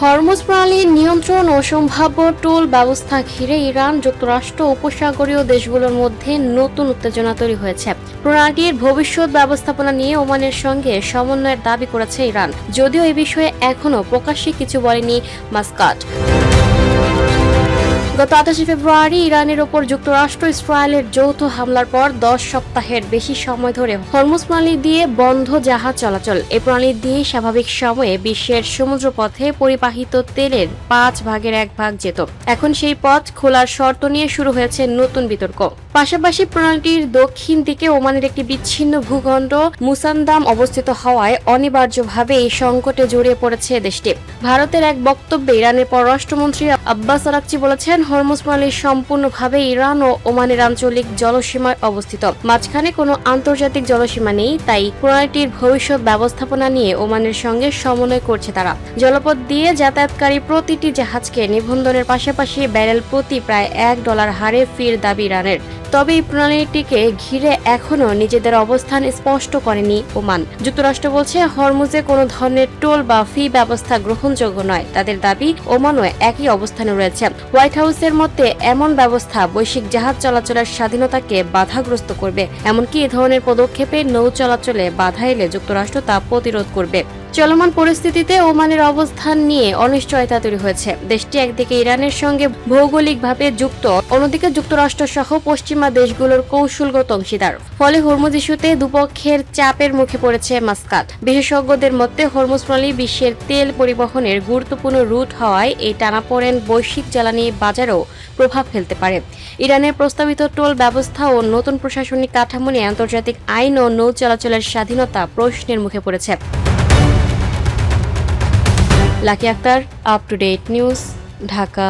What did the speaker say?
Hormuz প্রণালীর নিয়ন্ত্রণ ও সম্ভাব্য টোল ব্যবস্থা ঘিরে ইরান, যুক্তরাষ্ট্র ও উপসাগরীয় দেশগুলোর মধ্যে নতুন উত্তেজনা তৈরি হয়েছে। প্রণালীর ভবিষ্যৎ ব্যবস্থাপনা নিয়ে ওমানের সঙ্গে সমন্বয়ের দাবি করেছে ইরান, যদিও এ বিষয়ে এখনও প্রকাশ্যে কিছু বলেনি মাস্কাট। গত 28 ফেব্রুয়ারি ইরানের ওপর যুক্তরাষ্ট্র ইসরায়েলের যৌথ হামলার পর 10 সপ্তাহের বেশি সময় ধরে হরমুজ প্রণালী দিয়ে বন্ধ জাহাজ চলাচল। এই প্রণালী দিয়ে স্বাভাবিক সময়ে বিশ্বের সমুদ্রপথে পরিবাহিত তেলের 5 ভাগের 1 ভাগ যেত। এখন সেই পথ খোলার শর্ত নিয়ে শুরু হয়েছে নতুন বিতর্ক। পাশাপাশি প্রণালীটির দক্ষিণ দিকে ওমানের একটি বিচ্ছিন্ন ভূখণ্ড মুসান্দাম অবস্থিত হওয়ায় অনিবার্যভাবে এই সংকটে জড়িয়ে পড়েছে দেশটি। ভারতের এক বক্তব্যে ইরানের পররাষ্ট্রমন্ত্রী আব্বাস আরাকচি বলেছেন, হরমুজ প্রণালী সম্পূর্ণভাবে ইরান ও ওমানের আঞ্চলিক জলসীমায় অবস্থিত। মাঝখানে কোনো আন্তর্জাতিক জলসীমা নেই, তাই প্রণালীটির ভবিষ্যৎ ব্যবস্থাপনা নিয়ে ওমানের সঙ্গে সমন্বয় করছে তারা। জলপথ দিয়ে যাতায়াতকারী প্রতিটি জাহাজকে নিবন্ধনের পাশাপাশি ব্যারেল প্রতি প্রায় $1 হারে ফির দাবি ইরানের। তবে এই প্রণালীটিকে ঘিরে এখনও নিজেদের অবস্থান স্পষ্ট করেনি ওমান। যুক্তরাষ্ট্র বলছে, হরমুজে কোনো ধরনের টোল বা ফি ব্যবস্থা গ্রহণযোগ্য নয়। তাদের দাবি, ওমানও একই অবস্থানে রয়েছে। হোয়াইট হাউসের মতে এমন ব্যবস্থা বৈশ্বিক জাহাজ চলাচলের স্বাধীনতাকে বাধাগ্রস্ত করবে। এমনকি এ ধরনের পদক্ষেপে নৌ চলাচলে বাধা এলে যুক্তরাষ্ট্র তা প্রতিরোধ করবে। চলমান পরিস্থিতিতে ওমানের অবস্থান নিয়ে অনিশ্চয়তা তৈরি হয়েছে। দেশটি একদিকে ইরানের সঙ্গে ভৌগোলিকভাবে যুক্ত, অন্যদিকে যুক্তরাষ্ট্র সহ পশ্চিমা দেশগুলোর কৌশলগত অংশীদার। ফলে হরমুজ ইস্যুতে দুপক্ষের চাপের মুখে পড়েছে মাস্কাট। বিশেষজ্ঞদের মতে হরমুজ প্রণালী বিশ্বের তেল পরিবহনের গুরুত্বপূর্ণ রুট হওয়ায় এই টানাপোড়েন বৈশ্বিক জ্বালানি বাজারেও প্রভাব ফেলতে পারে। ইরানের প্রস্তাবিত টোল ব্যবস্থা ও নতুন প্রশাসনিক কাঠামো নিয়ে আন্তর্জাতিক আইন ও নৌ চলাচলের স্বাধীনতা প্রশ্নের মুখে পড়েছে। Lucky Akter, up to date news, Dhaka.